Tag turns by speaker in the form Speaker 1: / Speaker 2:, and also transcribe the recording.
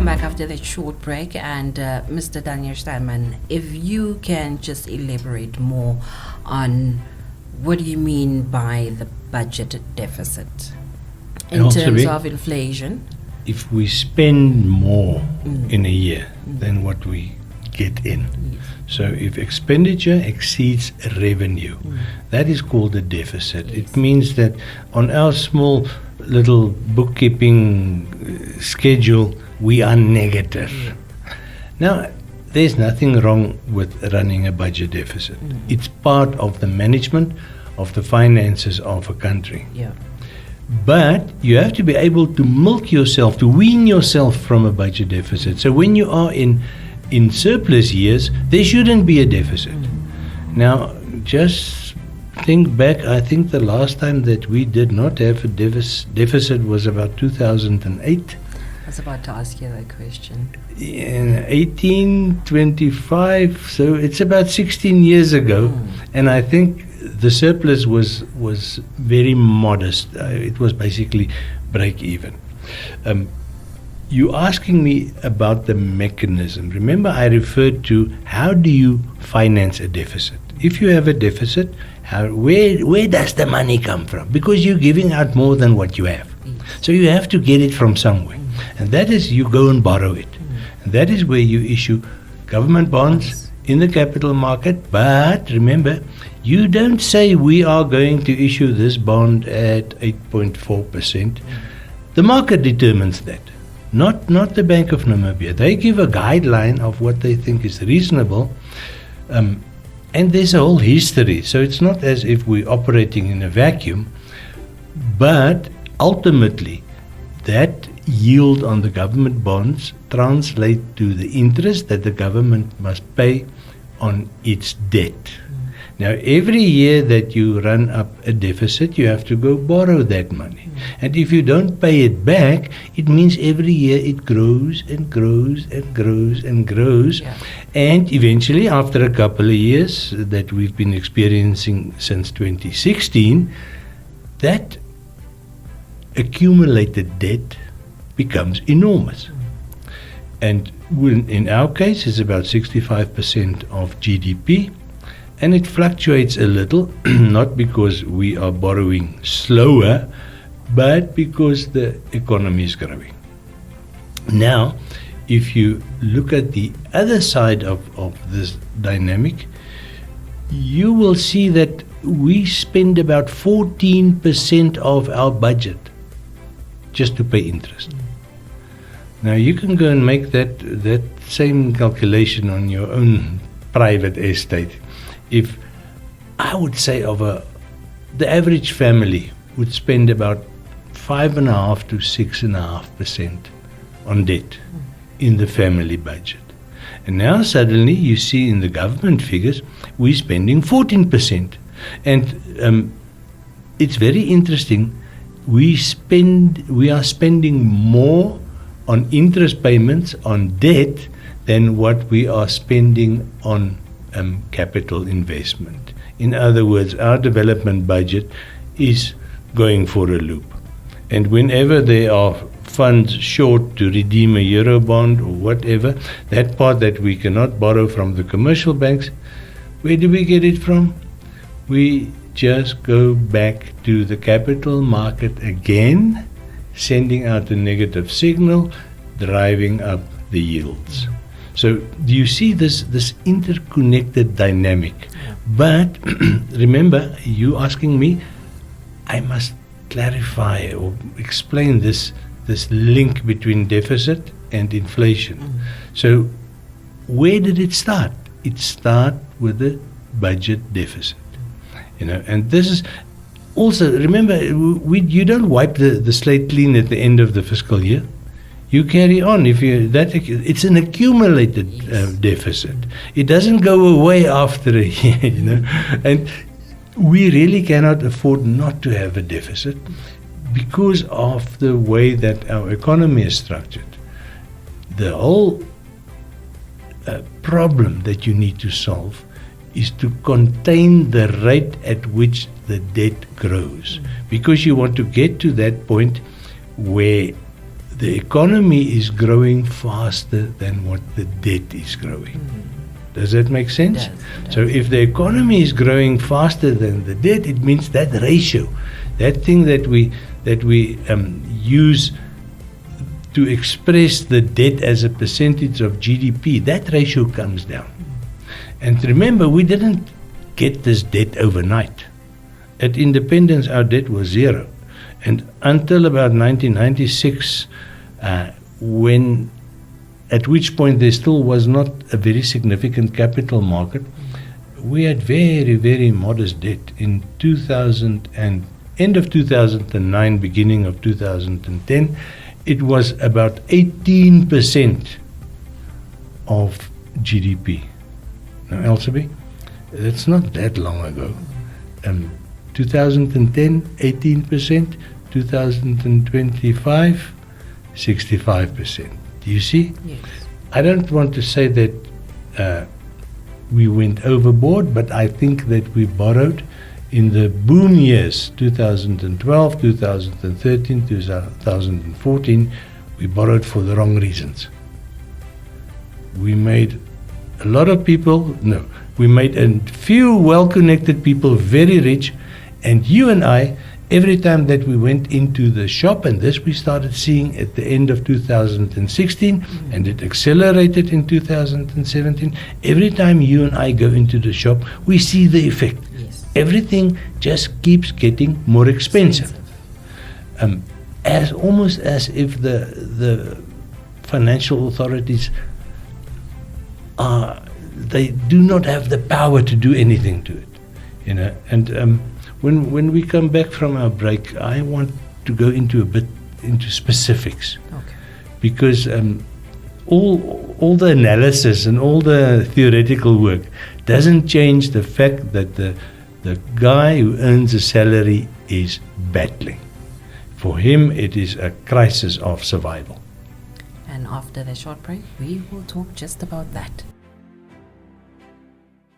Speaker 1: back after that short break, and Mr. Daniel Steinman, if you can just elaborate more on what do you mean by the budget deficit in terms of inflation?
Speaker 2: If we spend more in a year than what we get in.
Speaker 1: Yes.
Speaker 2: So if expenditure exceeds revenue, that is called a deficit.
Speaker 1: Yes.
Speaker 2: It means that on our small little bookkeeping schedule, we are negative. Now, there's nothing wrong with running a budget deficit. It's part of the management of the finances of a country.
Speaker 1: Yeah.
Speaker 2: But you have to be able to milk yourself, to wean yourself from a budget deficit. So when you are in surplus years, there shouldn't be a deficit. Now, just think back, I think the last time that we did not have a deficit was about 2008.
Speaker 1: I was about to ask you that question.
Speaker 2: In 1825, so it's about 16 years ago, and I think the surplus was very modest. It was basically break even. You're asking me about the mechanism. Remember, I referred to how do you finance a deficit? If you have a deficit, where does the money come from? Because you're giving out more than what you have. So you have to get it from somewhere. And that is, you go and borrow it. And that is where you issue government bonds in the capital market. But remember, you don't say we are going to issue this bond at 8.4%. The market determines that. Not the Bank of Namibia. They give a guideline of what they think is reasonable, and there's a whole history. So it's not as if we're operating in a vacuum, but ultimately that yield on the government bonds translate to the interest that the government must pay on its debt. Now, every year that you run up a deficit, you have to go borrow that money. And if you don't pay it back, it means every year it grows and grows and grows and grows.
Speaker 1: Yeah.
Speaker 2: And eventually, after a couple of years that we've been experiencing since 2016, that accumulated debt becomes enormous. And in our case, it's about 65% of GDP. And it fluctuates a little, not because we are borrowing slower, but because the economy is growing. Now, if you look at the other side of this dynamic, you will see that we spend about 14% of our budget just to pay interest. Now, you can go and make that same calculation on your own private estate. If I would say the average family would spend about 5.5% to 6.5% on debt in the family budget. And now suddenly you see in the government figures, we're spending 14%. And it's very interesting. We are spending more on interest payments on debt than what we are spending on capital investment. In other words, our development budget is going for a loop. And whenever there are funds short to redeem a Eurobond or whatever, that part that we cannot borrow from the commercial banks, where do we get it from? We just go back to the capital market again, sending out a negative signal, driving up the yields. So do you see this interconnected dynamic? But remember, you asking me, I must clarify or explain this link between deficit and inflation. So where did it start? It started with the budget deficit. And this is also, remember, you don't wipe the slate clean at the end of the fiscal year. You carry on. It's an accumulated deficit. It doesn't go away after a year, And we really cannot afford not to have a deficit because of the way that our economy is structured. The whole problem that you need to solve is to contain the rate at which the debt grows, because you want to get to that point where the economy is growing faster than what the debt is growing. Does that make sense?
Speaker 1: It does.
Speaker 2: So if the economy is growing faster than the debt, it means that ratio, that thing that we use to express the debt as a percentage of GDP, that ratio comes down. And remember, we didn't get this debt overnight. At independence, our debt was zero. And until about 1996, at which point there still was not a very significant capital market, we had very, very modest debt. In 2000 and end of 2009, beginning of 2010, it was about 18% of GDP. Now, Elsabe, that's not that long ago. 2010, 18%, 2025, 65%. Do you see?
Speaker 1: Yes.
Speaker 2: I don't want to say that we went overboard, but I think that we borrowed in the boom years, 2012, 2013, 2014, we borrowed for the wrong reasons. We made a lot of people, no, we made a few well-connected people very rich, and you and I, every time that we went into the shop, and this we started seeing at the end of 2016, and it accelerated in 2017, every time you and I go into the shop, we see the effect.
Speaker 1: Yes.
Speaker 2: Everything just keeps getting more expensive. Almost as if the financial authorities they do not have the power to do anything to it, you know. And when we come back from our break, I want to go into a bit into specifics.
Speaker 1: Okay.
Speaker 2: Because all the analysis and all the theoretical work doesn't change the fact that the guy who earns a salary is battling. For him, it is a crisis of survival.
Speaker 1: And after the short break, we will talk just about that.